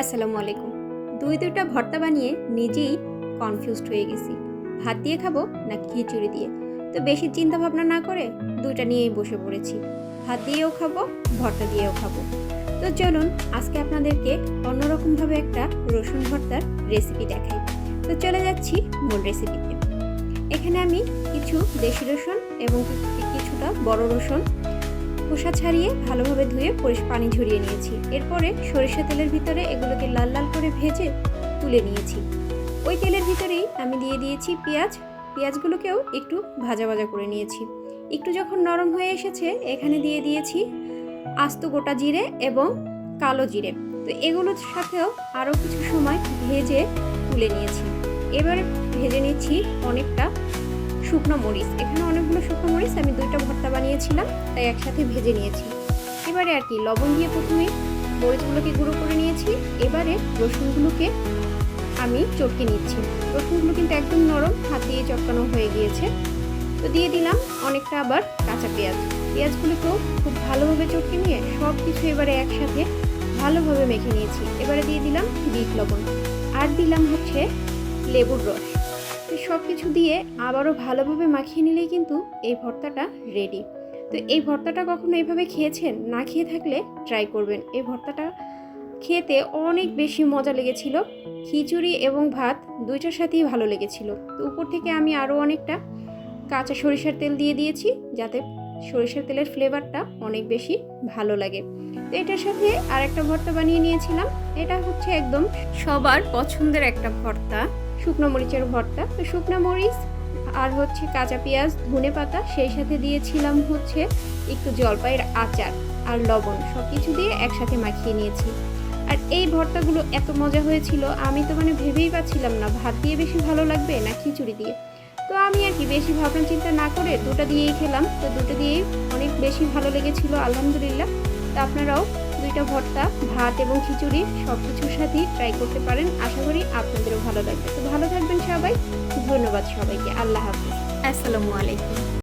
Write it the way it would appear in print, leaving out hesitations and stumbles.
আসসালামু আলাইকুম। দুইটা ভর্তা বানিয়ে নিজেই কনফিউজড হয়ে গেছি। ভাত দিয়ে খাবো না খিচুড়ি দিয়ে। তো বেশি চিন্তা ভাবনা না করে দুইটা নিয়েই বসে পড়েছি। ভাত দিয়েও খাবো, ভর্তা দিয়েও খাবো। তো চলুন আজকে আপনাদেরকে অন্যরকমভাবে একটা রসুন ভর্তার রেসিপি দেখাই। তো চলে যাচ্ছি মূল রেসিপিতে। এখানে আমি কিছু দেশি রসুন এবং কিছুটা বড় রসুন খোসা ছাড়িয়ে ভালোভাবে ধুয়ে পানি ঝরিয়ে নিয়েছি। এরপরে সরিষা তেলের ভিতরে এগুলোকে লাল লাল করে ভেজে তুলে নিয়েছি। ওই তেলের ভিতরেই আমি দিয়ে দিয়েছি পেঁয়াজগুলোকেও একটু ভাজা ভাজা করে নিয়েছি। একটু যখন নরম হয়ে এসেছে এখানে দিয়ে দিয়েছি আস্ত গোটা জিরে এবং কালো জিরে। তো এগুলোর সাথেও আরও কিছু সময় ভেজে তুলে নিয়েছি। এবারে ভেজে নিচ্ছি অনেকটা শুকনো মরিচ। এখানে অনেকগুলো শুকনো মরিচ আমি দুইটা ভর্তা বানিয়েছিলাম, তাই একসাথে ভেজে নিয়েছি। এবারে লবণ দিয়ে প্রথমে মরিচগুলোকে গুঁড়ো করে নিয়েছি। এবারে রসুনগুলোকে আমি চটকে নিচ্ছি। রসুনগুলো কিন্তু একদম নরম, হাত দিয়ে চটকানো হয়ে গিয়েছে। তো দিয়ে দিলাম অনেকটা আবার কাঁচা পেঁয়াজগুলোকেও খুব ভালোভাবে চটকে নিয়ে সব কিছু এবারে একসাথে ভালোভাবে মেখে নিয়েছি। এবারে দিয়ে দিলাম বিট লবণ আর দিলাম লেবুর রস। সব কিছু দিয়ে আবারও ভালোভাবে মাখিয়ে নিলেই কিন্তু এই ভর্তাটা রেডি। তো এই ভর্তাটা কখনো এইভাবে খেয়েছেন? না খেয়ে থাকলে ট্রাই করবেন। এই ভর্তাটা খেতে অনেক বেশি মজা লেগেছিল। খিচুড়ি এবং ভাত দুইটার সাথেই ভালো লেগেছিল। তো উপর থেকে আমি আরও অনেকটা কাঁচা সরিষার তেল দিয়ে দিয়েছি, যাতে সরিষার তেলের ফ্লেভারটা অনেক বেশি ভালো লাগে। তো এটার সাথে আরেকটা ভর্তা বানিয়ে নিয়েছিলাম। এটা একদম সবার পছন্দের একটা ভর্তা, শুকনো মরিচের ভর্তা। তো শুকনো মরিচ আর কাঁচা পেঁয়াজ, ধনে পাতা, সেই সাথে দিয়েছিলাম একটু জলপাইয়ের আচার আর লবণ, সব কিছু দিয়ে একসাথে মাখিয়ে নিয়েছি। আর এই ভর্তাগুলো এত মজা হয়েছিল, আমি তো ভেবেই পাচ্ছিলাম না ভাত দিয়ে বেশি ভালো লাগবে না খিচুড়ি দিয়ে। তো আমি বেশি ভাবনা চিন্তা না করে দুটো দিয়েই খেলাম। তো দুটো দিয়েই অনেক বেশি ভালো লেগেছিল, আলহামদুলিল্লাহ। তো আপনারাও দুইটা ভর্তা ভাত এবং খিচুড়ি সব কিছুর সাথেই ট্রাই করতে পারেন। আশা করি আপনাদেরও ভালো লাগবে। তো ভালো থাকবেন সবাই। ধন্যবাদ সবাইকে। আল্লাহ হাফিজ। আসসালামু আলাইকুম।